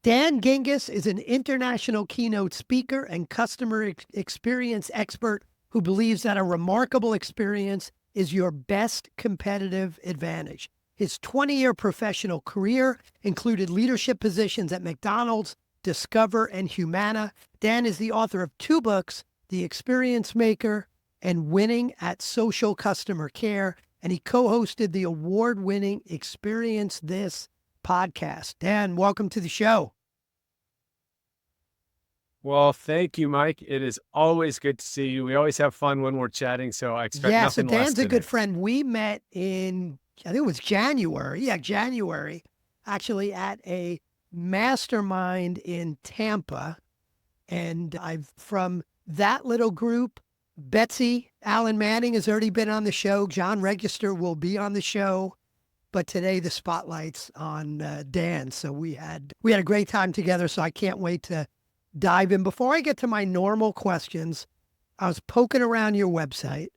Dan Gingiss is an international keynote speaker and customer experience expert who believes that a remarkable experience is your best competitive advantage. His 20-year professional career included leadership positions at McDonald's, Discover, and Humana. Dan is the author of 2 books, The Experience Maker and Winning at Social Customer Care, and he co-hosted the award-winning Experience This podcast. Dan, welcome to the show. Well, thank you, Mike. It is always good to see you. We always have fun when we're chatting, so I expect nothing less today. Dan's a good friend. We met in, I think it was January. Yeah, January, actually at a mastermind in Tampa. And from that little group, Betsy Allen Manning has already been on the show. John Register will be on the show. But today the spotlight's on Dan. So we had a great time together. So I can't wait to dive in. Before I get to my normal questions, I was poking around your website,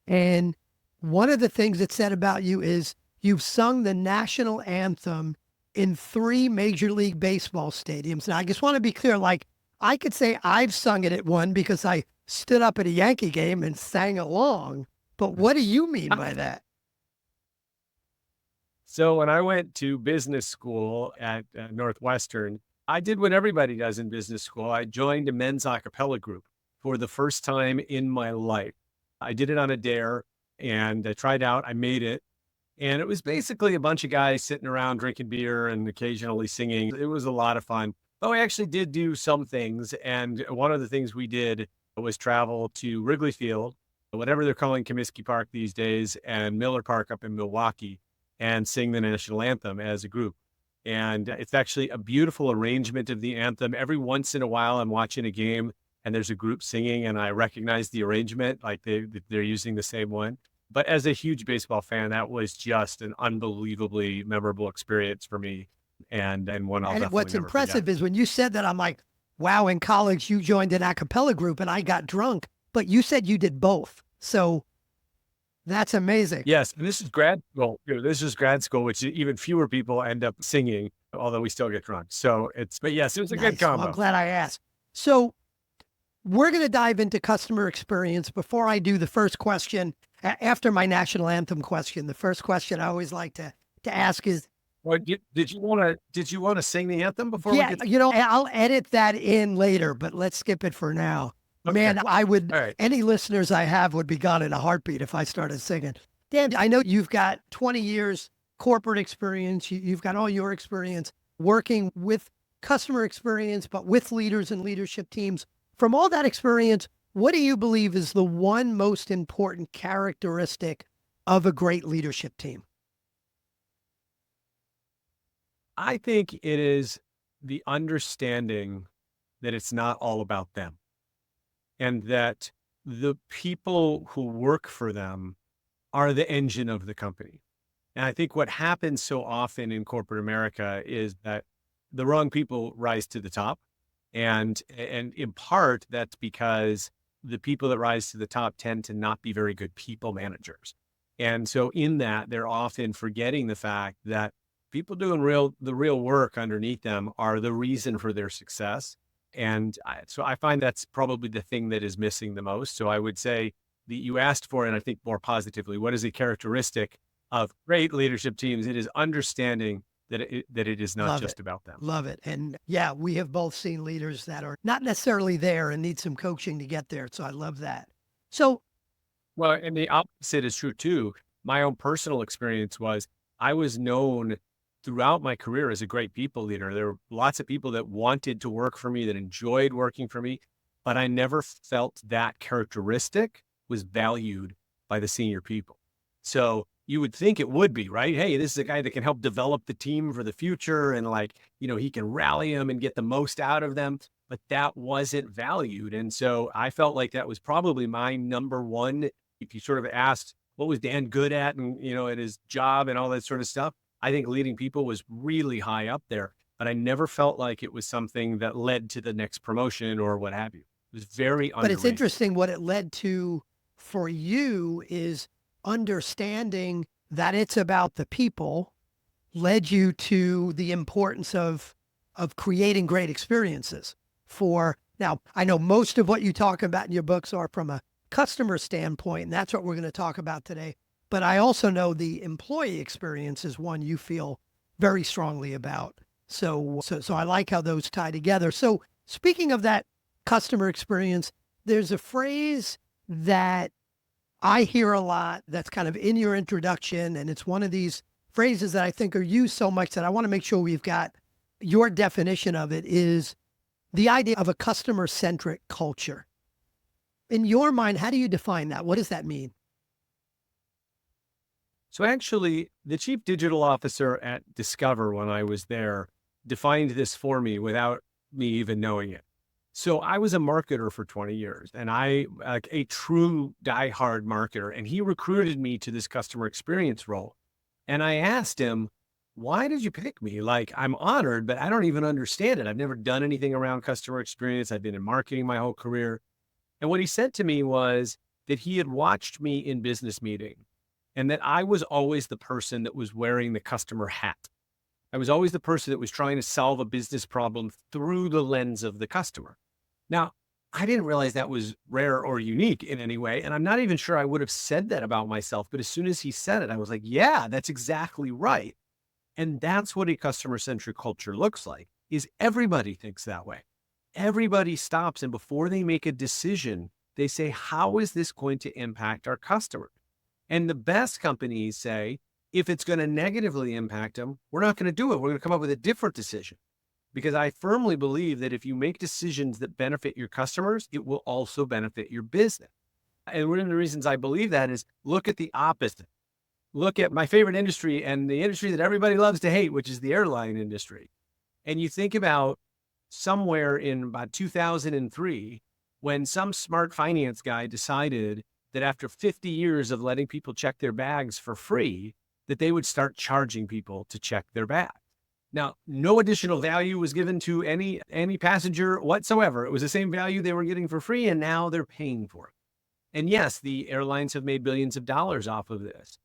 and one of the things it said about you is you've sung the national anthem in 3 Major League Baseball stadiums. Now, I just want to be clear, like, I could say I've sung it at one because I stood up at a Yankee game and sang along, but what do you mean by that? So when I went to business school at Northwestern, I did what everybody does in business school. I joined a men's a cappella group for the first time in my life. I did it on a dare and I tried out. I made it. And it was basically a bunch of guys sitting around drinking beer and occasionally singing. It was a lot of fun. But we actually did do some things. And one of the things we did was travel to Wrigley Field, whatever they're calling Comiskey Park these days, and Miller Park up in Milwaukee, and sing the national anthem as a group. And it's actually a beautiful arrangement of the anthem. Every once in a while, I'm watching a game and there's a group singing and I recognize the arrangement, like they're using the same one. But as a huge baseball fan, that was just an unbelievably memorable experience for me. And one I'll definitely what's never impressive forget. is when you said that, I'm like, wow, in college you joined an a cappella group and I got drunk, but you said you did both. So that's amazing. Yes, and this is grad school, which even fewer people end up singing, although we still get drunk. So but yes, it was a good combo. Well, I'm glad I asked. So we're going to dive into customer experience. Before I do the first question, after my national anthem question, the first question I always like to ask is, well, did you want to sing the anthem before? Yeah, I'll edit that in later, but let's skip it for now. Okay. Man, any listeners I have would be gone in a heartbeat if I started singing. Dan, I know you've got 20 years corporate experience. You've got all your experience working with customer experience, but with leaders and leadership teams. From all that experience, what do you believe is the one most important characteristic of a great leadership team? I think it is the understanding that it's not all about them, and that the people who work for them are the engine of the company. And I think what happens so often in corporate America is that the wrong people rise to the top. And in part, that's because the people that rise to the top tend to not be very good people managers. And so in that, they're often forgetting the fact that people doing the real work underneath them are the reason for their success. And so I find that's probably the thing that is missing the most. So I would say that you asked for, and I think more positively, what is a characteristic of great leadership teams? It is understanding that it is not just about them. Love it. And yeah, we have both seen leaders that are not necessarily there and need some coaching to get there. So I love that. So, well, and the opposite is true too. My own personal experience was I was known throughout my career as a great people leader. There were lots of people that wanted to work for me, that enjoyed working for me, but I never felt that characteristic was valued by the senior people. So you would think it would be, right? Hey, this is a guy that can help develop the team for the future, and he can rally them and get the most out of them, but that wasn't valued. And so I felt like that was probably my number one. If you sort of asked, what was Dan good at and, at his job and all that sort of stuff, I think leading people was really high up there, but I never felt like it was something that led to the next promotion or what have you. It was very underrated. But it's interesting what it led to for you is understanding that it's about the people led you to the importance of of creating great experiences for, now, I know most of what you talk about in your books are from a customer standpoint, and that's what we're going to talk about today. But I also know the employee experience is one you feel very strongly about. So I like how those tie together. So speaking of that customer experience, there's a phrase that I hear a lot that's kind of in your introduction, and it's one of these phrases that I think are used so much that I want to make sure we've got your definition of it, is the idea of a customer-centric culture. In your mind, how do you define that? What does that mean? So actually, the chief digital officer at Discover, when I was there, defined this for me without me even knowing it. So I was a marketer for 20 years, and I, like a true diehard marketer, and he recruited me to this customer experience role. And I asked him, why did you pick me? Like, I'm honored, but I don't even understand it. I've never done anything around customer experience. I've been in marketing my whole career. And what he said to me was that he had watched me in business meeting and that I was always the person that was wearing the customer hat. I was always the person that was trying to solve a business problem through the lens of the customer. Now, I didn't realize that was rare or unique in any way. And I'm not even sure I would have said that about myself. But as soon as he said it, I was like, yeah, that's exactly right. And that's what a customer-centric culture looks like, is everybody thinks that way. Everybody stops, and before they make a decision, they say, how is this going to impact our customer? And the best companies say, if it's going to negatively impact them, we're not going to do it. We're going to come up with a different decision. Because I firmly believe that if you make decisions that benefit your customers, it will also benefit your business. And one of the reasons I believe that is, look at the opposite. Look at my favorite industry and the industry that everybody loves to hate, which is the airline industry. And you think about somewhere in about 2003, when some smart finance guy decided that after 50 years of letting people check their bags for free, that they would start charging people to check their bags. Now, no additional value was given to any passenger whatsoever. It was the same value they were getting for free, and now they're paying for it. And yes, the airlines have made billions of dollars off of this.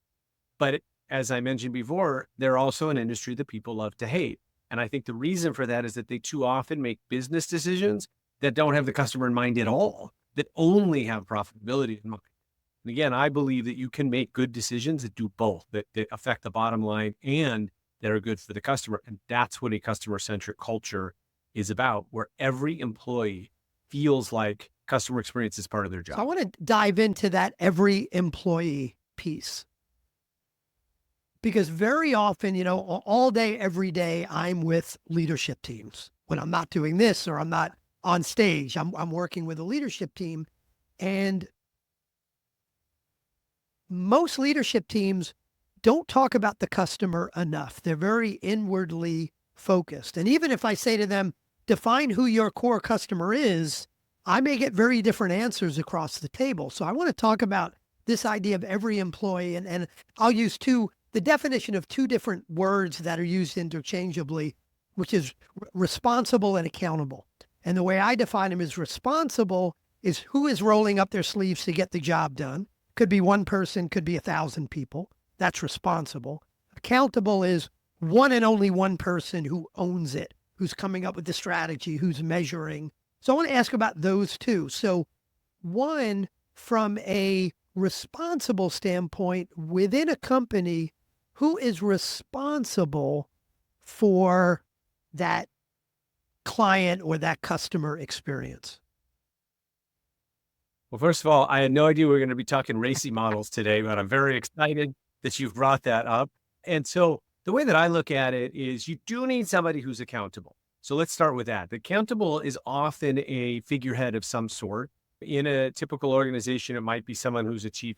But as I mentioned before, they're also an industry that people love to hate. And I think the reason for that is that they too often make business decisions that don't have the customer in mind at all, that only have profitability in mind. And again, I believe that you can make good decisions that do both, that affect the bottom line and that are good for the customer. And that's what a customer-centric culture is about, where every employee feels like customer experience is part of their job. So I want to dive into that every employee piece. Because very often, all day, every day, I'm with leadership teams. When I'm not doing this or I'm not on stage, I'm working with a leadership team. And most leadership teams don't talk about the customer enough. They're very inwardly focused. And even if I say to them, define who your core customer is, I may get very different answers across the table. So I want to talk about this idea of every employee. And I'll use the definition of two different words that are used interchangeably, which is responsible and accountable. And the way I define them is responsible is who is rolling up their sleeves to get the job done. Could be one person, could be 1,000 people. That's responsible. Accountable is one and only one person who owns it, who's coming up with the strategy, who's measuring. So I want to ask about those two. So one, from a responsible standpoint within a company, who is responsible for that client or that customer experience? Well, first of all, I had no idea we were going to be talking racy models today, but I'm very excited that you've brought that up. And so the way that I look at it is you do need somebody who's accountable. So let's start with that. The accountable is often a figurehead of some sort. In a typical organization, it might be someone who's a chief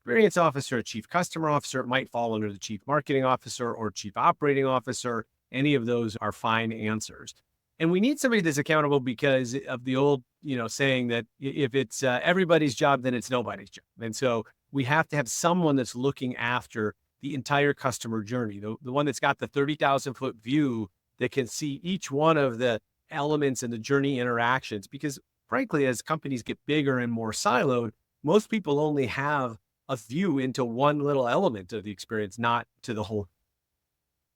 experience officer, a chief customer officer. It might fall under the chief marketing officer or chief operating officer. Any of those are fine answers. And we need somebody that's accountable because of the old, saying that if it's everybody's job, then it's nobody's job. And so we have to have someone that's looking after the entire customer journey, the one that's got the 30,000-foot view that can see each one of the elements and the journey interactions. Because frankly, as companies get bigger and more siloed, most people only have a view into one little element of the experience, not to the whole.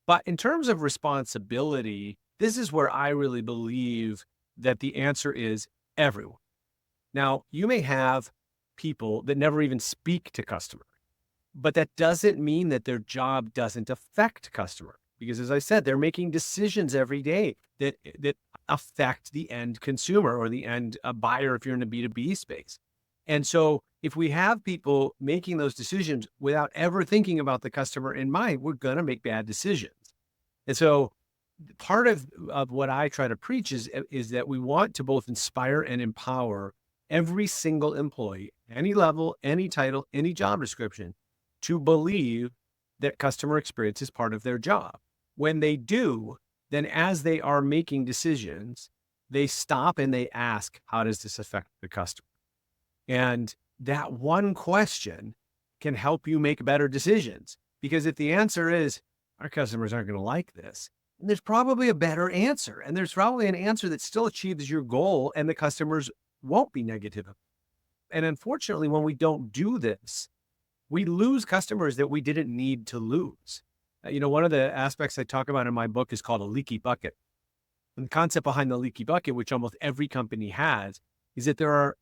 But in terms of responsibility, This is where I really believe that the answer is everyone. Now, you may have people that never even speak to customer, but that doesn't mean that their job doesn't affect customer. Because as I said, they're making decisions every day that affect the end consumer or the end buyer if you're in the B2B space. And so if we have people making those decisions without ever thinking about the customer in mind, we're going to make bad decisions. And so part of what I try to preach is that we want to both inspire and empower every single employee, any level, any title, any job description, to believe that customer experience is part of their job. When they do, then as they are making decisions, they stop and they ask, how does this affect the customer? And that one question can help you make better decisions. Because if the answer is, our customers aren't going to like this, there's probably a better answer. And there's probably an answer that still achieves your goal and the customers won't be negative. And unfortunately, when we don't do this, we lose customers that we didn't need to lose. One of the aspects I talk about in my book is called a leaky bucket. And the concept behind the leaky bucket, which almost every company has, is that there are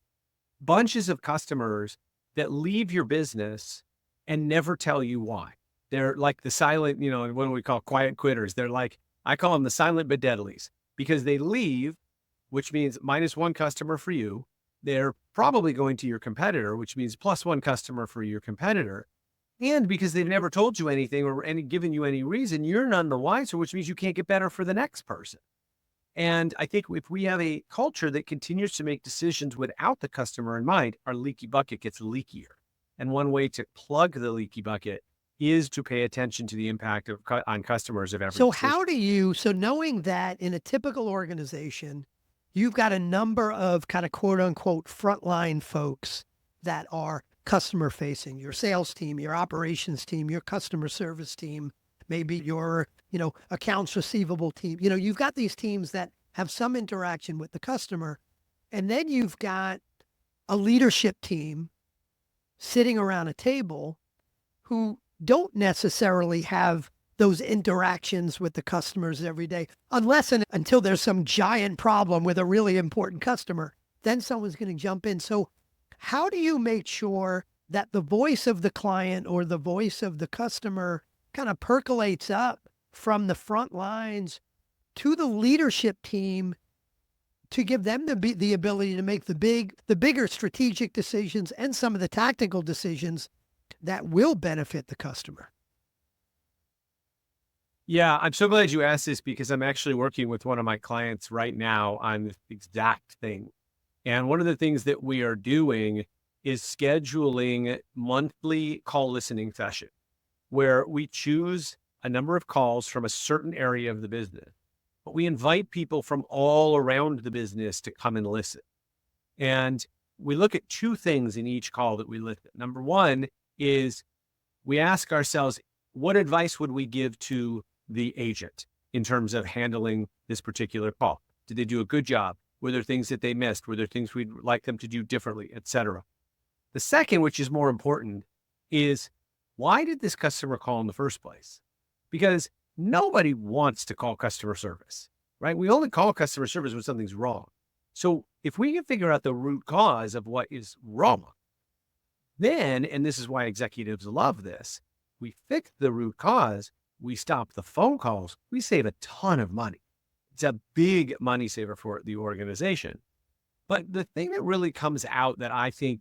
bunches of customers that leave your business and never tell you why. They're like the silent, what we call quiet quitters. They're like, I call them the silent but deadlies, because they leave, which means -1 customer for you. They're probably going to your competitor, which means +1 customer for your competitor. And because they've never told you anything or given you any reason, you're none the wiser, which means you can't get better for the next person. And I think if we have a culture that continues to make decisions without the customer in mind, our leaky bucket gets leakier. And one way to plug the leaky bucket is to pay attention to the impact on customers of every decision. So knowing that in a typical organization, you've got a number of kind of quote unquote frontline folks that are customer facing, your sales team, your operations team, your customer service team, maybe your, accounts receivable team. You've got these teams that have some interaction with the customer. And then you've got a leadership team sitting around a table who don't necessarily have those interactions with the customers every day, unless and until there's some giant problem with a really important customer, then someone's going to jump in. So how do you make sure that the voice of the client or the voice of the customer kind of percolates up from the front lines to the leadership team to give them the ability to make the bigger strategic decisions and some of the tactical decisions that will benefit the customer? Yeah, I'm so glad you asked this, because I'm actually working with one of my clients right now on this exact thing. And one of the things that we are doing is scheduling monthly call listening session, where we choose a number of calls from a certain area of the business, but we invite people from all around the business to come and listen. And we look at two things in each call that we listen. Number one is we ask ourselves, what advice would we give to the agent in terms of handling this particular call? Did they do a good job? Were there things that they missed? Were there things we'd like them to do differently, et cetera? The second, which is more important, is why did this customer call in the first place? Because nobody wants to call customer service, right? We only call customer service when something's wrong. So if we can figure out the root cause of what is wrong, then, and this is why executives love this, we fix the root cause, we stop the phone calls, we save a ton of money. It's a big money saver for the organization. But the thing that really comes out that I think,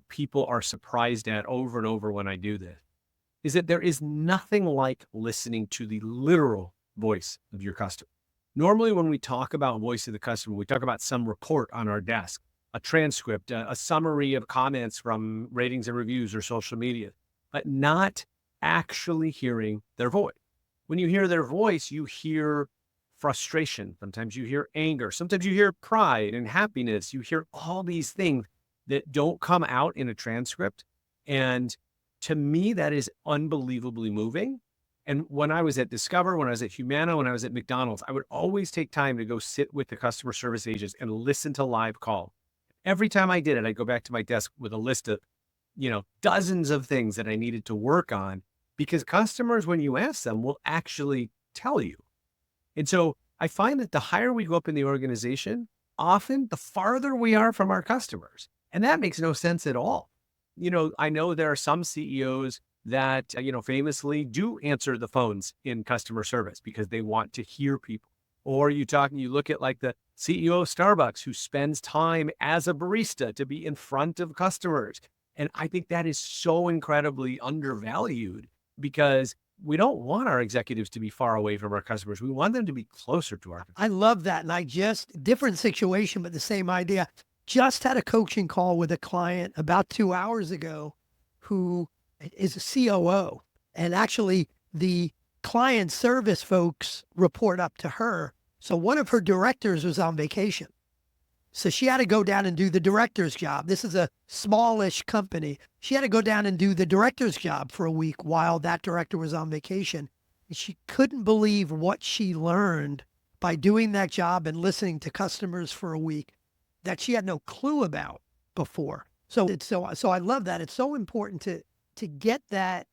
people are surprised at over and over when I do this is that there is nothing like listening to the literal voice of your customer. Normally, when we talk about voice of the customer, we talk about some report on our desk, a transcript, a summary of comments from ratings and reviews or social media, but not actually hearing their voice. When you hear their voice, you hear frustration. Sometimes you hear anger. Sometimes you hear pride and happiness. You hear all these things that don't come out in a transcript. And to me, that is unbelievably moving. And when I was at Discover, when I was at Humana, when I was at McDonald's, I would always take time to go sit with the customer service agents and listen to live call. Every time I did it, I'd go back to my desk with a list of, dozens of things that I needed to work on, because customers, when you ask them, will actually tell you. And so I find that the higher we go up in the organization, often the farther we are from our customers. And that makes no sense at all. I know there are some CEOs that, famously do answer the phones in customer service because they want to hear people. Or you look at like the CEO of Starbucks who spends time as a barista to be in front of customers. And I think that is so incredibly undervalued because we don't want our executives to be far away from our customers. We want them to be closer to our customers. I love that. And different situation, but the same idea. Just had a coaching call with a client about 2 hours ago who is a COO. And actually, the client service folks report up to her. So one of her directors was on vacation. So she had to go down and do the director's job. This is a smallish company. She had to go down and do the director's job for a week while that director was on vacation. And she couldn't believe what she learned by doing that job and listening to customers for a week that she had no clue about before. So I love that. It's so important to get that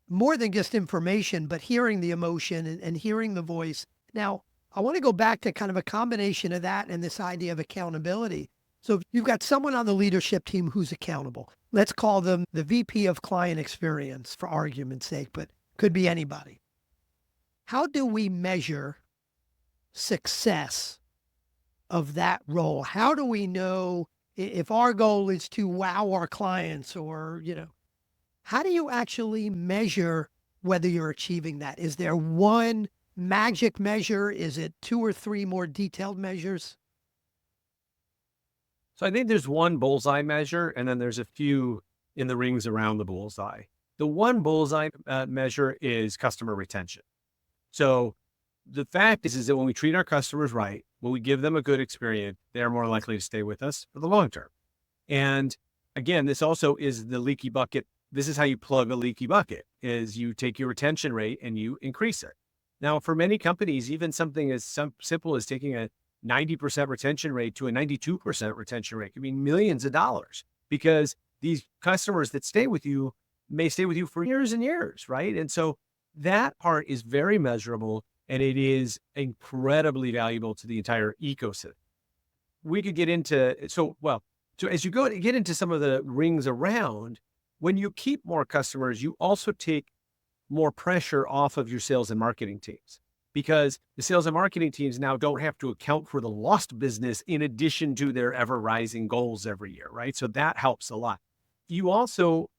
more than just information, but hearing the emotion and hearing the voice. Now, I want to go back to kind of a combination of that and this idea of accountability. So if you've got someone on the leadership team who's accountable. Let's call them the VP of client experience for argument's sake, but could be anybody. How do we measure success of that role? How do we know if our goal is to wow our clients or, how do you actually measure whether you're achieving that? Is there one magic measure? Is it 2 or 3 more detailed measures? So I think there's one bullseye measure, and then there's a few in the rings around the bullseye. The one bullseye measure is customer retention. So the fact is that when we treat our customers right, when we give them a good experience, they're more likely to stay with us for the long term. And again, this also is the leaky bucket. This is how you plug a leaky bucket, is you take your retention rate and you increase it. Now, for many companies, even something as simple as taking a 90% retention rate to a 92% retention rate can mean millions of dollars because these customers that stay with you may stay with you for years and years, right? And so that part is very measurable and it is incredibly valuable to the entire ecosystem. We could get into, so as you get into some of the rings around, when you keep more customers, you also take more pressure off of your sales and marketing teams because the sales and marketing teams now don't have to account for the lost business in addition to their ever rising goals every year, right? So that helps a lot. You also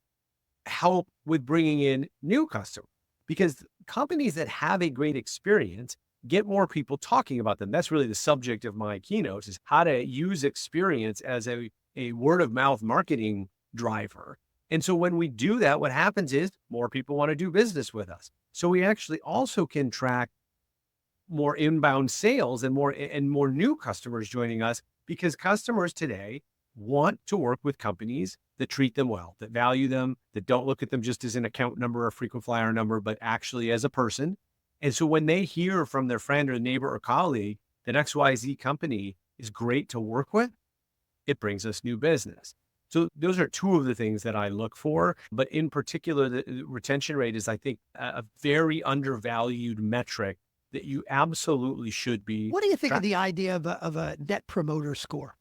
help with bringing in new customers because companies that have a great experience get more people talking about them. That's really the subject of my keynote is how to use experience as a word of mouth marketing driver. And so when we do that, what happens is more people want to do business with us. So we actually also can track more inbound sales and more new customers joining us because customers today want to work with companies that treat them well, that value them, that don't look at them just as an account number or frequent flyer number, but actually as a person. And so when they hear from their friend or neighbor or colleague that XYZ company is great to work with, it brings us new business. So those are 2 of the things that I look for. But in particular, the retention rate is, I think, a very undervalued metric that you absolutely should be. What do you think of the idea of a net promoter score?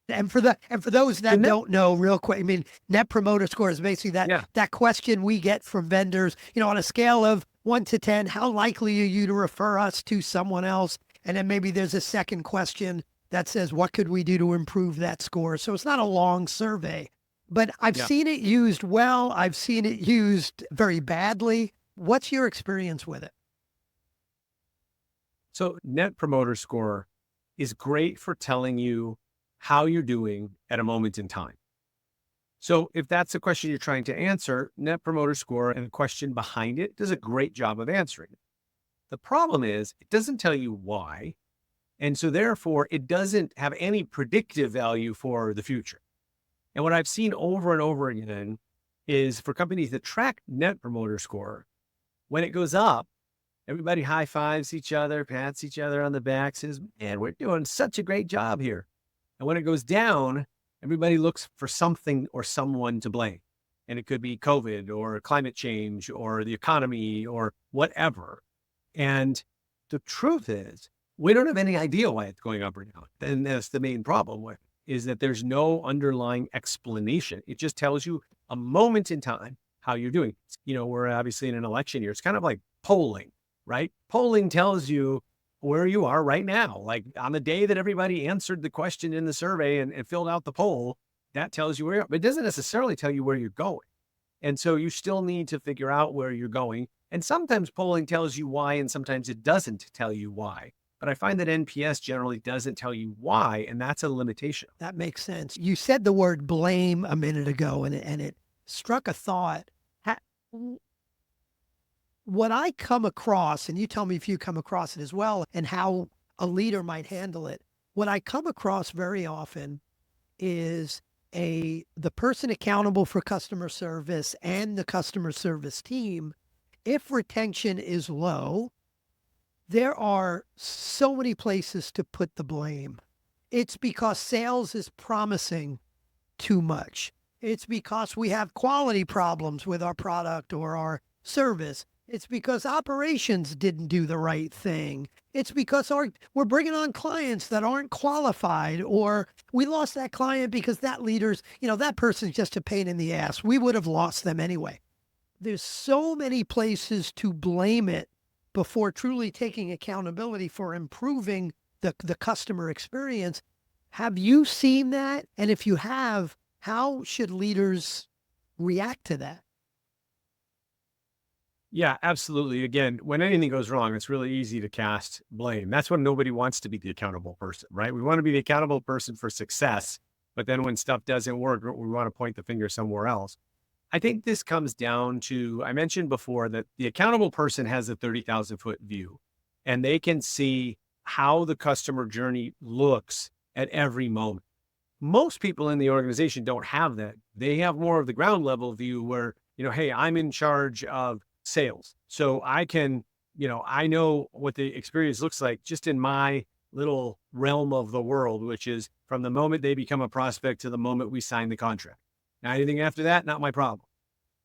And for those that don't know, real quick, I mean, net promoter score is basically that question we get from vendors, on a scale of 1 to 10, how likely are you to refer us to someone else? And then maybe there's a second question that says, what could we do to improve that score? So it's not a long survey, but I've seen it used well. I've seen it used very badly. What's your experience with it? So net promoter score is great for telling you how you're doing at a moment in time. So if that's the question you're trying to answer, net promoter score and the question behind it does a great job of answering it. The problem is it doesn't tell you why. And so therefore, it doesn't have any predictive value for the future. And what I've seen over and over again is for companies that track net promoter score, when it goes up, everybody high fives each other, pats each other on the back, says, man, we're doing such a great job here. And when it goes down, everybody looks for something or someone to blame. And it could be COVID or climate change or the economy or whatever. And the truth is, we don't have any idea why it's going up or down. And that's the main problem with it, is that there's no underlying explanation. It just tells you a moment in time how you're doing. We're obviously in an election year. It's kind of like polling, right? Polling tells you where you are right now. Like on the day that everybody answered the question in the survey and filled out the poll, that tells you where you are, but it doesn't necessarily tell you where you're going. And so you still need to figure out where you're going. And sometimes polling tells you why, and sometimes it doesn't tell you why. But I find that NPS generally doesn't tell you why, and that's a limitation. That makes sense. You said the word blame a minute ago, and it struck a thought. What I come across, and you tell me if you come across it as well, and how a leader might handle it. What I come across very often is the person accountable for customer service and the customer service team. If retention is low, there are so many places to put the blame. It's because sales is promising too much. It's because we have quality problems with our product or our service. It's because operations didn't do the right thing. It's because we're bringing on clients that aren't qualified, or we lost that client because that that person's just a pain in the ass. We would have lost them anyway. There's so many places to blame it before truly taking accountability for improving the customer experience. Have you seen that? And if you have, how should leaders react to that? Yeah, absolutely. Again, when anything goes wrong, it's really easy to cast blame. That's when nobody wants to be the accountable person, right? We want to be the accountable person for success. But then when stuff doesn't work, we want to point the finger somewhere else. I think this comes down to, I mentioned before that the accountable person has a 30,000-foot view, and they can see how the customer journey looks at every moment. Most people in the organization don't have that. They have more of the ground level view where, hey, I'm in charge of sales. So I can, I know what the experience looks like just in my little realm of the world, which is from the moment they become a prospect to the moment we sign the contract. Now, anything after that, not my problem.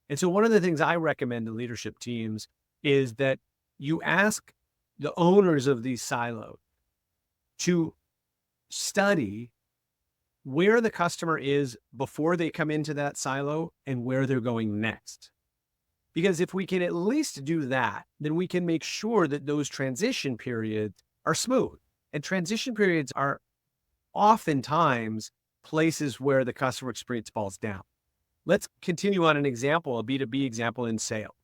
And so one of the things I recommend to leadership teams is that you ask the owners of these silos to study where the customer is before they come into that silo and where they're going next. Because if we can at least do that, then we can make sure that those transition periods are smooth. And transition periods are oftentimes places where the customer experience falls down. Let's continue on an example, a B2B example in sales.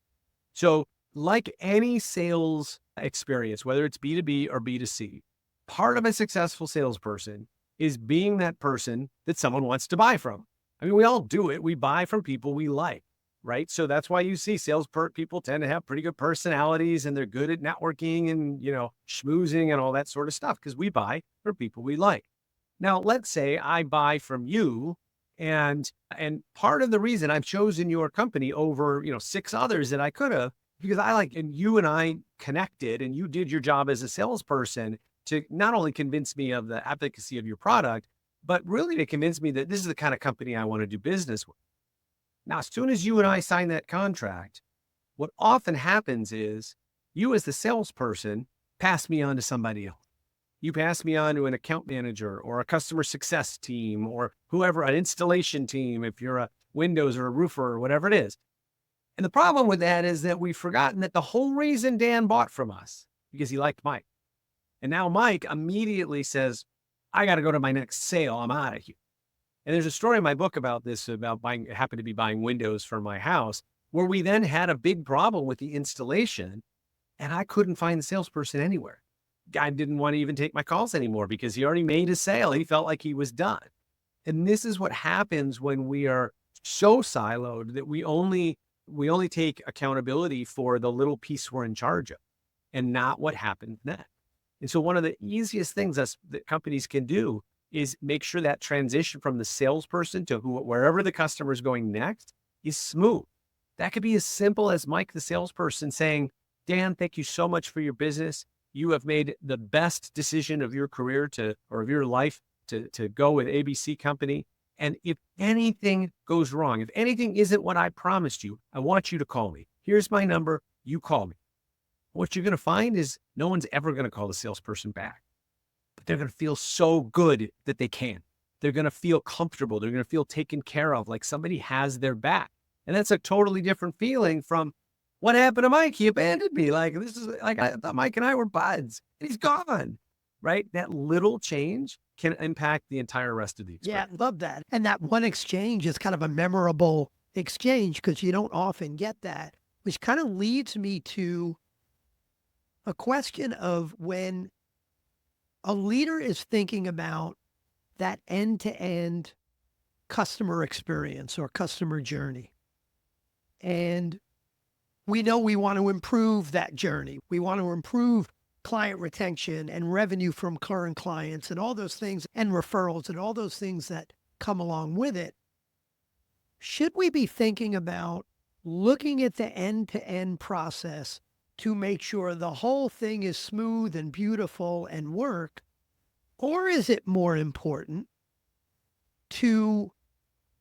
So like any sales experience, whether it's B2B or B2C, part of a successful salesperson is being that person that someone wants to buy from. I mean, we all do it. We buy from people we like, right? So that's why you see people tend to have pretty good personalities, and they're good at networking and, schmoozing and all that sort of stuff, because we buy from people we like. Now, let's say I buy from you, and part of the reason I've chosen your company over, 6 others that I could have, because and you and I connected, and you did your job as a salesperson to not only convince me of the efficacy of your product, but really to convince me that this is the kind of company I want to do business with. Now, as soon as you and I sign that contract, what often happens is you as the salesperson pass me on to somebody else. You pass me on to an account manager or a customer success team or whoever, an installation team, if you're a Windows or a roofer or whatever it is. And the problem with that is that we've forgotten that the whole reason Dan bought from us, because he liked Mike. And now Mike immediately says, I got to go to my next sale. I'm out of here. And there's a story in my book about this, about happened to be buying windows for my house, where we then had a big problem with the installation, and I couldn't find the salesperson anywhere. Guy didn't want to even take my calls anymore because he already made a sale. He felt like he was done. And this is what happens when we are so siloed that we only take accountability for the little piece we're in charge of and not what happens next. And so one of the easiest things that companies can do is make sure that transition from the salesperson to wherever the customer is going next is smooth. That could be as simple as Mike, the salesperson, saying, Dan, thank you so much for your business. You have made the best decision of your career or of your life to go with ABC company. And if anything goes wrong, if anything isn't what I promised you, I want you to call me. Here's my number. You call me. what you're going to find is no one's ever going to call the salesperson back, but they're going to feel so good that they can. They're going to feel comfortable. They're going to feel taken care of, like somebody has their back. And that's a totally different feeling from what happened to Mike. He abandoned me. Like, this is like, I thought Mike and I were buds and he's gone, right? That little change can impact the entire rest of the Yeah, experience. love that. And that one exchange is kind of a memorable exchange because you don't often get that, which kind of leads me to a question of when a leader is thinking about that end-to-end customer experience or customer journey. And we know we want to improve that journey. We want to improve client retention and revenue from current clients and all those things and referrals and all those things that come along with it. Should we be thinking about looking at the end-to-end process to make sure the whole thing is smooth and beautiful and work? Or is it more important to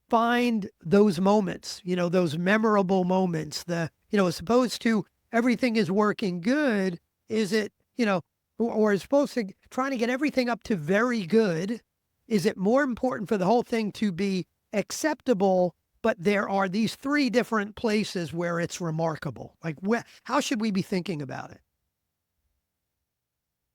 find those moments, those memorable moments, as opposed to everything is working good, is it, or as opposed to trying to get everything up to very good, is it more important for the whole thing to be acceptable, but there are these three different places where it's remarkable? Like, how should we be thinking about it?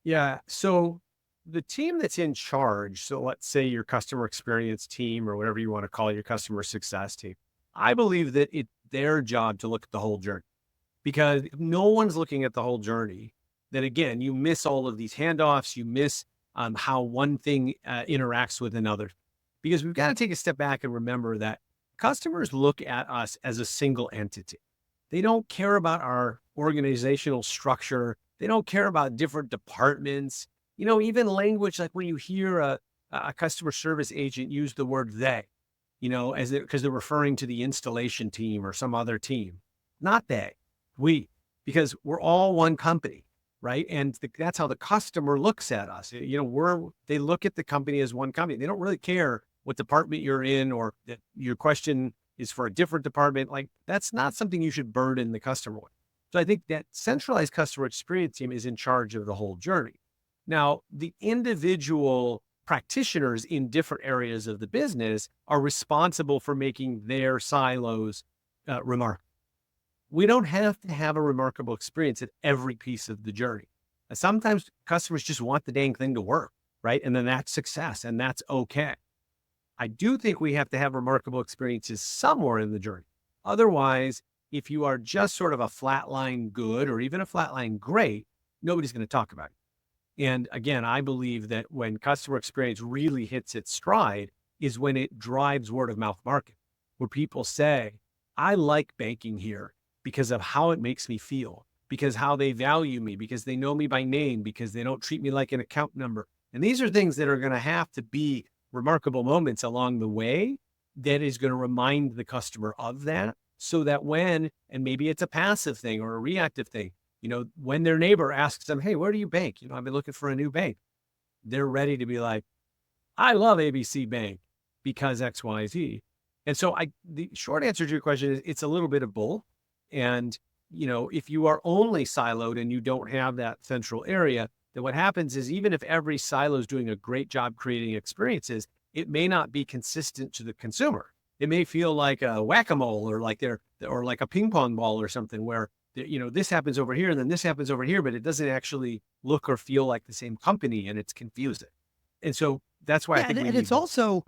Yeah. So the team that's in charge, so let's say your customer experience team or whatever you want to call your customer success team, I believe that it's their job to look at the whole journey, because if no one's looking at the whole journey, then again, you miss all of these handoffs, you miss how one thing interacts with another. Because we've got to take a step back and remember that customers look at us as a single entity. They don't care about our organizational structure. They don't care about different departments. Even language, like when you hear a customer service agent use the word they, because they're referring to the installation team or some other team. Not they, we, because we're all one company, right? And that's how the customer looks at us. They look at the company as one company. They don't really care what department you're in or that your question is for a different department. Like, that's not something you should burden the customer with. So I think that centralized customer experience team is in charge of the whole journey. Now, the individual practitioners in different areas of the business are responsible for making their silos remarkable. We don't have to have a remarkable experience at every piece of the journey. Sometimes customers just want the dang thing to work, right? And then that's success, and that's okay. I do think we have to have remarkable experiences somewhere in the journey. Otherwise, if you are just sort of a flatline good or even a flatline great, nobody's going to talk about it. And again, I believe that when customer experience really hits its stride is when it drives word of mouth marketing, where people say, I like banking here because of how it makes me feel, because how they value me, because they know me by name, because they don't treat me like an account number. And these are things that are going to have to be remarkable moments along the way that is going to remind the customer of that, so that when, and maybe it's a passive thing or a reactive thing, when their neighbor asks them, hey, where do you bank? I've been looking for a new bank. They're ready to be like, I love ABC Bank because X, Y, Z. And so the short answer to your question is it's a little bit of both. And, if you are only siloed and you don't have that central area, then what happens is even if every silo is doing a great job creating experiences, it may not be consistent to the consumer. It may feel like a whack-a-mole or like a ping pong ball or something where, this happens over here and then this happens over here, but it doesn't actually look or feel like the same company, and it's confusing. And so that's why I Yeah, think and it's also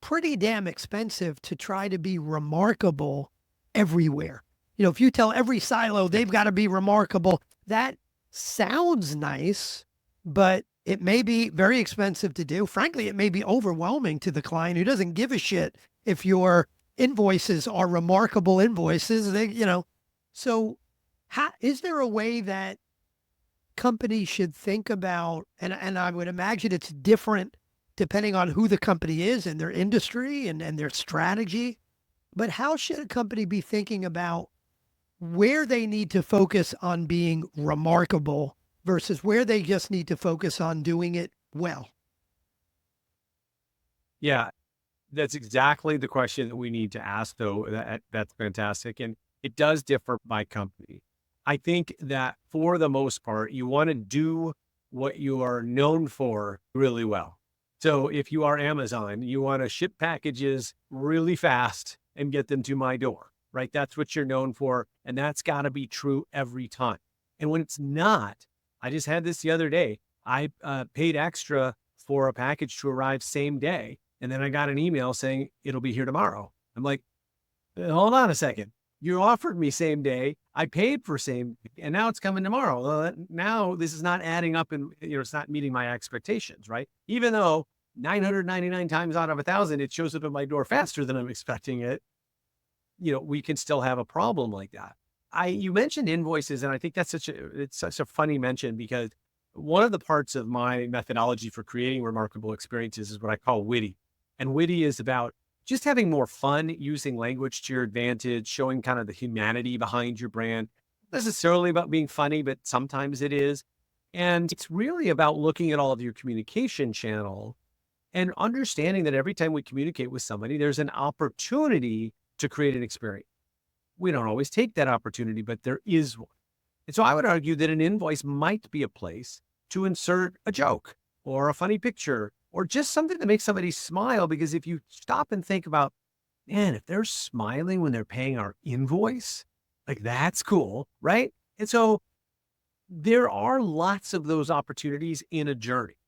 pretty damn expensive to try to be remarkable everywhere. If you tell every silo they've got to be remarkable, that sounds nice, but it may be very expensive to do. Frankly, it may be overwhelming to the client who doesn't give a shit if your invoices are remarkable invoices. So is there a way that companies should think about, and I would imagine it's different depending on who the company is and their industry and their strategy, but how should a company be thinking about where they need to focus on being remarkable versus where they just need to focus on doing it well? Yeah, that's exactly the question that we need to ask, though. That's fantastic. And it does differ by company. I think that for the most part, you want to do what you are known for really well. So if you are Amazon, you want to ship packages really fast and get them to my door, right? That's what you're known for. And that's got to be true every time. And when it's not, I just had this the other day. I paid extra for a package to arrive same day. And then I got an email saying it'll be here tomorrow. I'm like, hold on a second. You offered me same day. I paid for same, and now it's coming tomorrow. Well, now this is not adding up, and it's not meeting my expectations, right? Even though 999 times out of 1,000, it shows up at my door faster than I'm expecting it. We can still have a problem like that. You mentioned invoices, and I think that's it's such a funny mention, because one of the parts of my methodology for creating remarkable experiences is what I call Witty. And Witty is about just having more fun, using language to your advantage, showing kind of the humanity behind your brand. Not necessarily about being funny, but sometimes it is. And it's really about looking at all of your communication channel and understanding that every time we communicate with somebody, there's an opportunity to create an experience. We don't always take that opportunity, but there is one. And so I would argue that an invoice might be a place to insert a joke or a funny picture or just something that makes somebody smile. Because if you stop and think about, man, if they're smiling when they're paying our invoice, like that's cool, right? And so there are lots of those opportunities in a journey.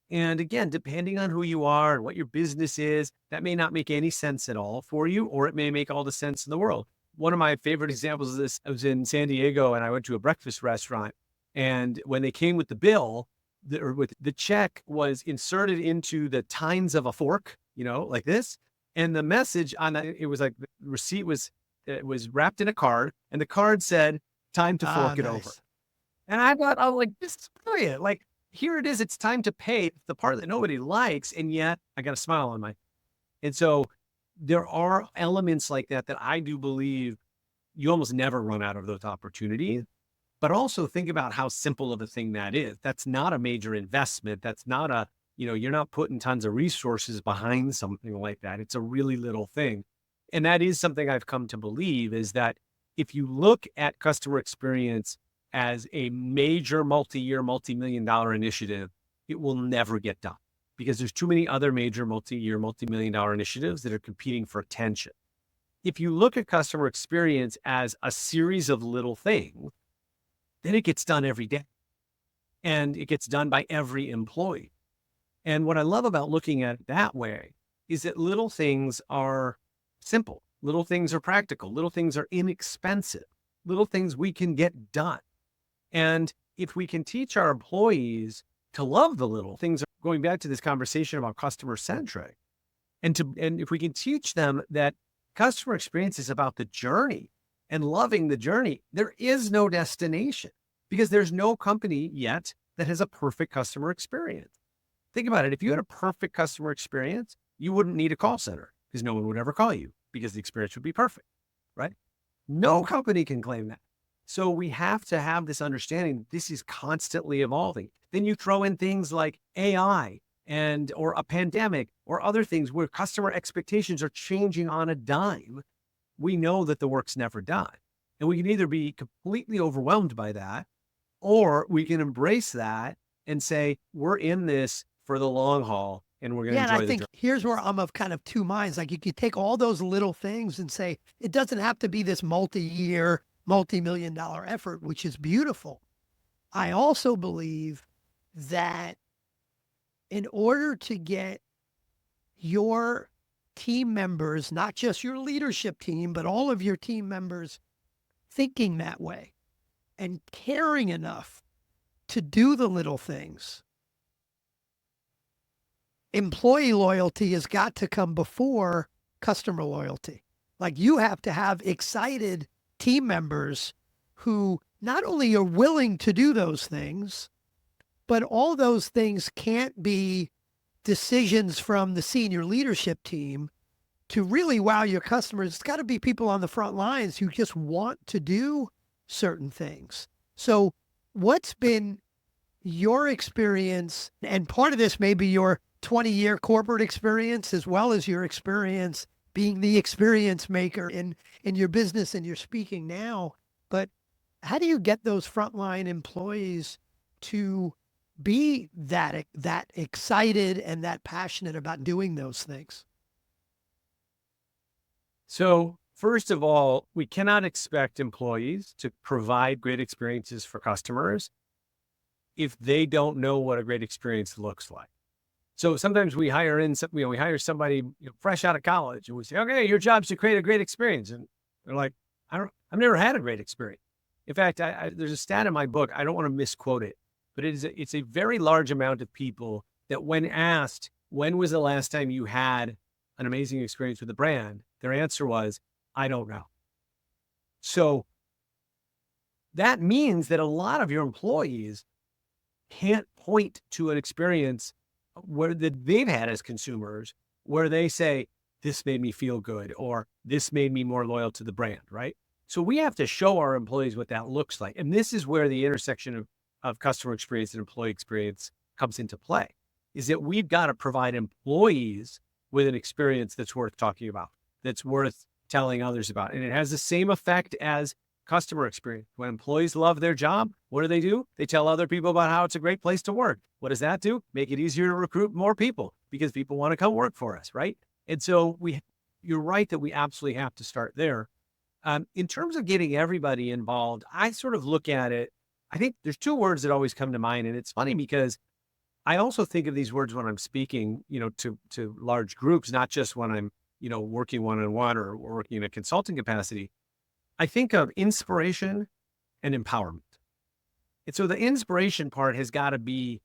And again, depending on who you are and what your business is, that may not make any sense at all for you, or it may make all the sense in the world. One of my favorite examples of this, I was in San Diego and I went to a breakfast restaurant. And when they came with the bill, the check was inserted into the tines of a fork, like this. And the message on that, it was like the receipt it was wrapped in a card, and the card said, "Time to fork it over." Nice. And I thought, oh, like, this is brilliant. Like, here it is. It's time to pay the part that nobody likes. And yet I got a smile on and so there are elements like that I do believe you almost never run out of those opportunities. But also think about how simple of a thing that is. That's not a major investment. That's not you're not putting tons of resources behind something like that. It's a really little thing. And that is something I've come to believe, is that if you look at customer experience as a major multi-year, multi-million-dollar initiative, it will never get done, because there's too many other major multi-year, multi-million-dollar initiatives that are competing for attention. If you look at customer experience as a series of little things, then it gets done every day, and it gets done by every employee. And what I love about looking at it that way is that little things are simple. Little things are practical. Little things are inexpensive. Little things we can get done. And if we can teach our employees to love the little things, going back to this conversation about customer-centric, and if we can teach them that customer experience is about the journey and loving the journey, there is no destination, because there's no company yet that has a perfect customer experience. Think about it. If you had a perfect customer experience, you wouldn't need a call center, because no one would ever call you, because the experience would be perfect, right? No company can claim that. So we have to have this understanding. This is constantly evolving. Then you throw in things like AI or a pandemic or other things where customer expectations are changing on a dime. We know that the work's never done. And we can either be completely overwhelmed by that, or we can embrace that and say, we're in this for the long haul, and we're going to Yeah, and enjoy I the think journey. here's where I'm of kind of two minds. Like, you could take all those little things and say, it doesn't have to be this multi-year, multi-million-dollar effort, which is beautiful. I also believe that in order to get your team members, not just your leadership team, but all of your team members thinking that way and caring enough to do the little things, employee loyalty has got to come before customer loyalty. Like, you have to have excited team members who not only are willing to do those things, but all those things can't be decisions from the senior leadership team to really wow your customers. It's got to be people on the front lines who just want to do certain things. So what's been your experience? And part of this may be your 20-year corporate experience, as well as your experience being the experience maker in your business and you're speaking now. But How do you get those frontline employees to be that excited and that passionate about doing those things? So, first of all, we cannot expect employees to provide great experiences for customers if they don't know what a great experience looks like. So sometimes we hire we hire somebody fresh out of college, and we say, "Okay, your job's to create a great experience," and they're like, I've never had a great experience." In fact, there's a stat in my book. I don't want to misquote it, but it's a very large amount of people that, when asked, "When was the last time you had an amazing experience with a brand?" their answer was, "I don't know." So that means that a lot of your employees can't point to an experience where that they've had as consumers where they say, "This made me feel good," or "This made me more loyal to the brand," right? So we have to show our employees what that looks like. And this is where the intersection of customer experience and employee experience comes into play, is that we've got to provide employees with an experience that's worth talking about, that's worth telling others about. And it has the same effect as customer experience. When employees love their job, what do? They tell other people about how it's a great place to work. What does that do? Make it easier to recruit more people because people want to come work for us, right? And so you're right that we absolutely have to start there. In terms of getting everybody involved, I sort of look at it. I think there's two words that always come to mind, and it's funny because I also think of these words when I'm speaking, to large groups, not just when I'm, working one-on-one or working in a consulting capacity. I think of inspiration and empowerment. And so the inspiration part has got to be,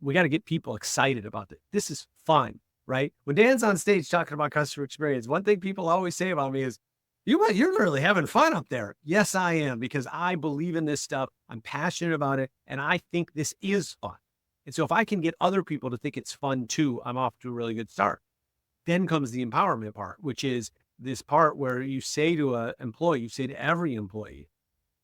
we got to get people excited about it. This is fun, right? When Dan's on stage talking about customer experience, one thing people always say about me is, you're really having fun up there. Yes, I am, because I believe in this stuff. I'm passionate about it, and I think this is fun. And so if I can get other people to think it's fun too, I'm off to a really good start. Then comes the empowerment part, which is this part where you say to an employee, you say to every employee,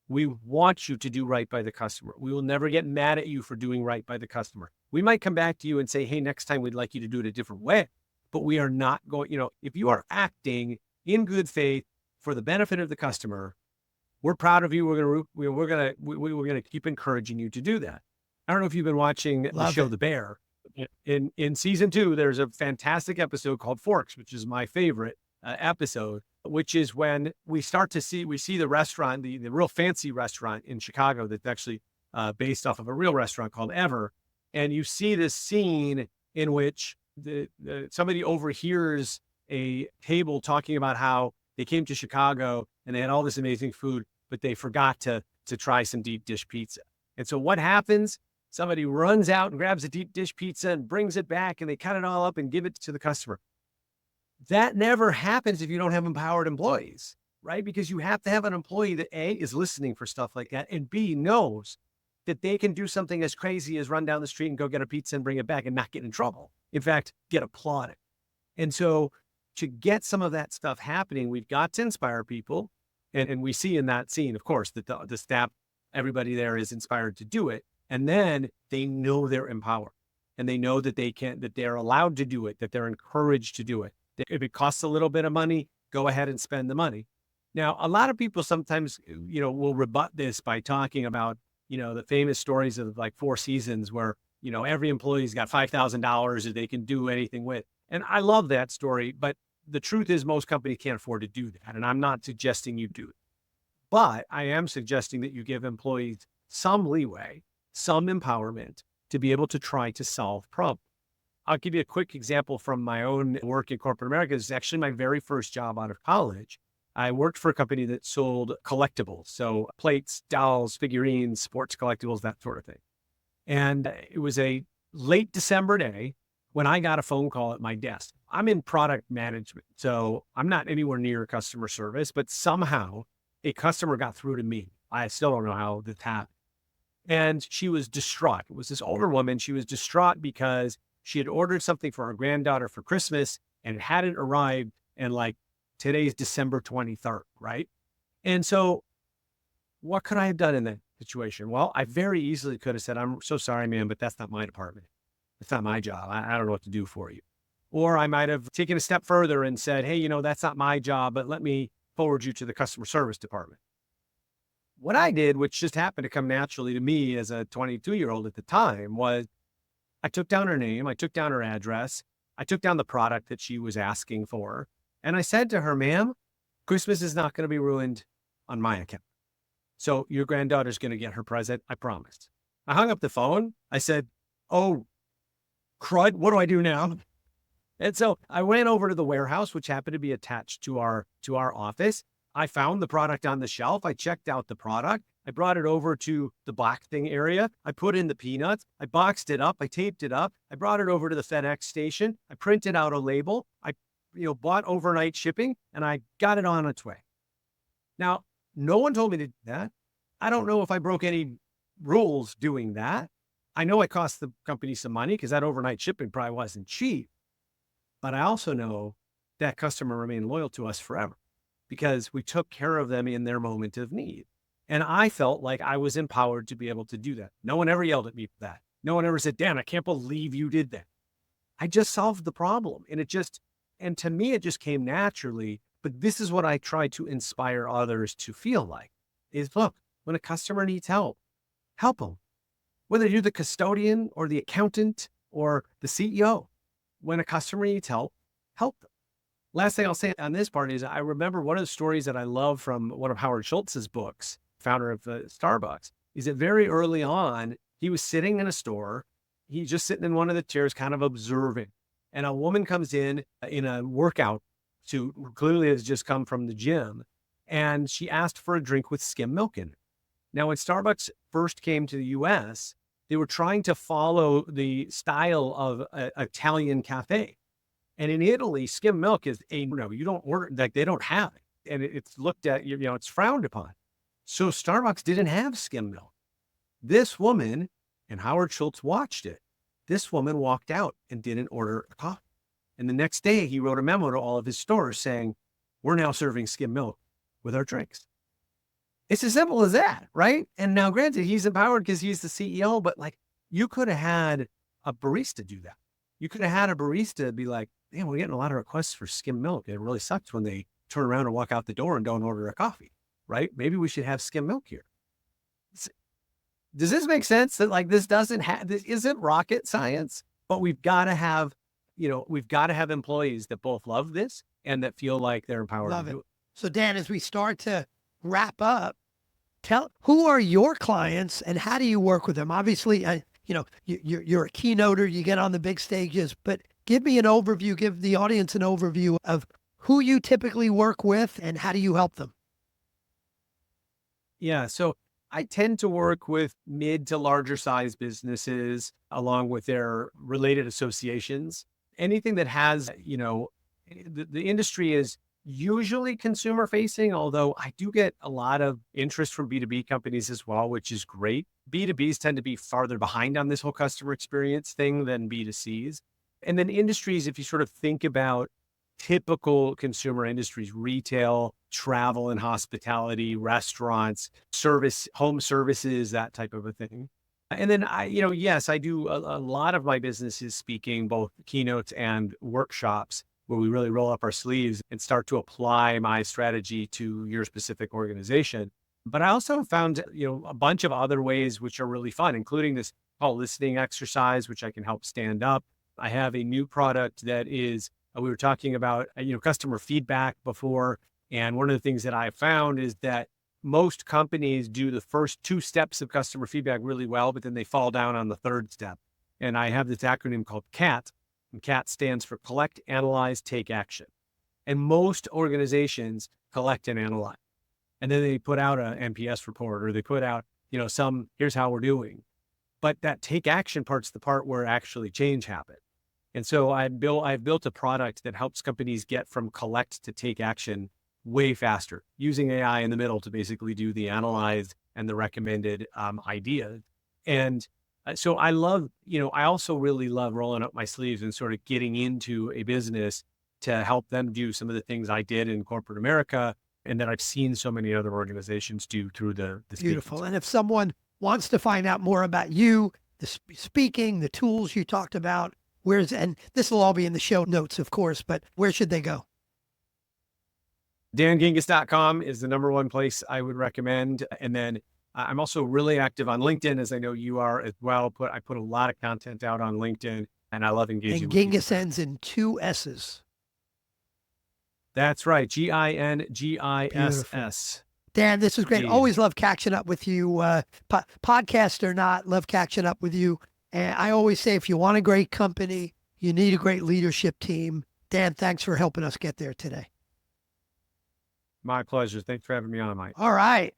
"We want you to do right by the customer. We will never get mad at you for doing right by the customer. We might come back to you and say, 'Hey, next time we'd like you to do it a different way,' but we are not going, if you are acting in good faith for the benefit of the customer, we're proud of you. We're gonna keep encouraging you to do that." I don't know if you've been watching the show The Bear. In season 2, there's a fantastic episode called Forks, which is my favorite episode, which is when we see the restaurant, the real fancy restaurant in Chicago that's actually based off of a real restaurant called Ever. And you see this scene in which somebody overhears a table talking about how they came to Chicago and they had all this amazing food, but they forgot to try some deep dish pizza. And so what happens? Somebody runs out and grabs a deep dish pizza and brings it back, and they cut it all up and give it to the customer. That never happens if you don't have empowered employees, right? Because you have to have an employee that A, is listening for stuff like that, and B, knows that they can do something as crazy as run down the street and go get a pizza and bring it back and not get in trouble. In fact, get applauded. And so to get some of that stuff happening, we've got to inspire people. And we see in that scene, of course, that the staff, everybody there is inspired to do it. And then they know they're empowered, and they know that that they're allowed to do it, that they're encouraged to do it. If it costs a little bit of money, go ahead and spend the money. Now, a lot of people sometimes, will rebut this by talking about, the famous stories of like Four Seasons where, every employee's got $5,000 that they can do anything with. And I love that story, but the truth is most companies can't afford to do that. And I'm not suggesting you do it, but I am suggesting that you give employees some leeway, some empowerment to be able to try to solve problems. I'll give you a quick example from my own work in corporate America. It's actually my very first job out of college. I worked for a company that sold collectibles. So plates, dolls, figurines, sports collectibles, that sort of thing. And it was a late December day when I got a phone call at my desk. I'm in product management, so I'm not anywhere near customer service, but somehow a customer got through to me. I still don't know how this happened. And she was distraught. It was this older woman. She was distraught because she had ordered something for her granddaughter for Christmas and it hadn't arrived. And like today's December 23rd, right? And so what could I have done in that situation? Well, I very easily could have said, "I'm so sorry, ma'am, but that's not my department. It's not my job. I don't know what to do for you." Or I might have taken a step further and said, "Hey, that's not my job, but let me forward you to the customer service department." what I did, which just happened to come naturally to me as a 22-year-old at the time, was I took down her name, I took down her address, I took down the product that she was asking for, and I said to her, ma'am, Christmas is not going to be ruined on my account. So your granddaughter's going to get her present, I promise. I hung up the phone. I said, oh, crud, what do I do now? And so I went over to the warehouse, which happened to be attached to our office. I found the product on the shelf. I checked out the product. I brought it over to the black thing area. I put in the peanuts. I boxed it up. I taped it up. I brought it over to the FedEx station. I printed out a label. I bought overnight shipping, and I got it on its way. Now, no one told me to do that. I don't know if I broke any rules doing that. I know it cost the company some money because that overnight shipping probably wasn't cheap. But I also know that customer remained loyal to us forever because we took care of them in their moment of need. And I felt like I was empowered to be able to do that. No one ever yelled at me for that. No one ever said, Dan, I can't believe you did that. I just solved the problem. And to me, it just came naturally. But this is what I try to inspire others to feel like is, look, when a customer needs help them. Whether you're the custodian or the accountant or the CEO, when a customer needs help them. Last thing I'll say on this part is I remember one of the stories that I love from one of Howard Schultz's books, founder of Starbucks, is that very early on, he was sitting in a store. He's just sitting in one of the chairs, kind of observing. And a woman comes in a workout suit, clearly has just come from the gym. And she asked for a drink with skim milk in it. Now, when Starbucks first came to the US, they were trying to follow the style of an Italian cafe. And in Italy, skim milk is you don't order, like they don't have it. And it's looked at, it's frowned upon. So Starbucks didn't have skim milk. This woman, and Howard Schultz watched it, this woman walked out and didn't order a coffee. And the next day he wrote a memo to all of his stores saying, we're now serving skim milk with our drinks. It's as simple as that, right? And now granted, he's empowered because he's the CEO, but like you could have had a barista do that. You could have had a barista be like, man, we're getting a lot of requests for skim milk. It really sucks when they turn around and walk out the door and don't order a coffee, right? Maybe we should have skim milk here. Does this make sense that like this isn't rocket science, but we've got to have employees that both love this and that feel like they're empowered to do it. So Dan, as we start to wrap up, who are your clients and how do you work with them? Obviously, you're a keynoter, you get on the big stages, but give me an overview, give the audience an overview of who you typically work with and how do you help them? Yeah. So I tend to work with mid to larger size businesses along with their related associations. Anything that has, the industry is usually consumer facing, although I do get a lot of interest from B2B companies as well, which is great. B2Bs tend to be farther behind on this whole customer experience thing than B2Cs. And then industries, if you sort of think about typical consumer industries, retail, travel and hospitality, restaurants, home services, that type of a thing. And then yes, I do a lot of my business is speaking, both keynotes and workshops where we really roll up our sleeves and start to apply my strategy to your specific organization. But I also found, a bunch of other ways which are really fun, including this call listening exercise, which I can help stand up. I have a new product that is, we were talking about, customer feedback before. And one of the things that I found is that most companies do the first 2 steps of customer feedback really well, but then they fall down on the 3rd step. And I have this acronym called CAT, and CAT stands for Collect, Analyze, Take Action. And most organizations collect and analyze. And then they put out an NPS report or they put out, here's how we're doing. But that take action part's the part where actually change happens. And so I've built a product that helps companies get from collect to take action way faster, using AI in the middle to basically do the analyze and the recommended ideas. And so I love, I also really love rolling up my sleeves and sort of getting into a business to help them do some of the things I did in corporate America and that I've seen so many other organizations do through the Beautiful. And if someone wants to find out more about you, the speaking, the tools you talked about, and this will all be in the show notes, of course, but where should they go? DanGingiss.com is the number one place I would recommend. And then I'm also really active on LinkedIn, as I know you are as well. I put a lot of content out on LinkedIn, and I love engaging And with people. Gingiss ends in 2 S's. That's right. Gingiss. Beautiful. Dan, this is great. Indeed. Always love catching up with you. Podcast or not, love catching up with you. And I always say, if you want a great company, you need a great leadership team. Dan, thanks for helping us get there today. My pleasure. Thanks for having me on, Mike. All right.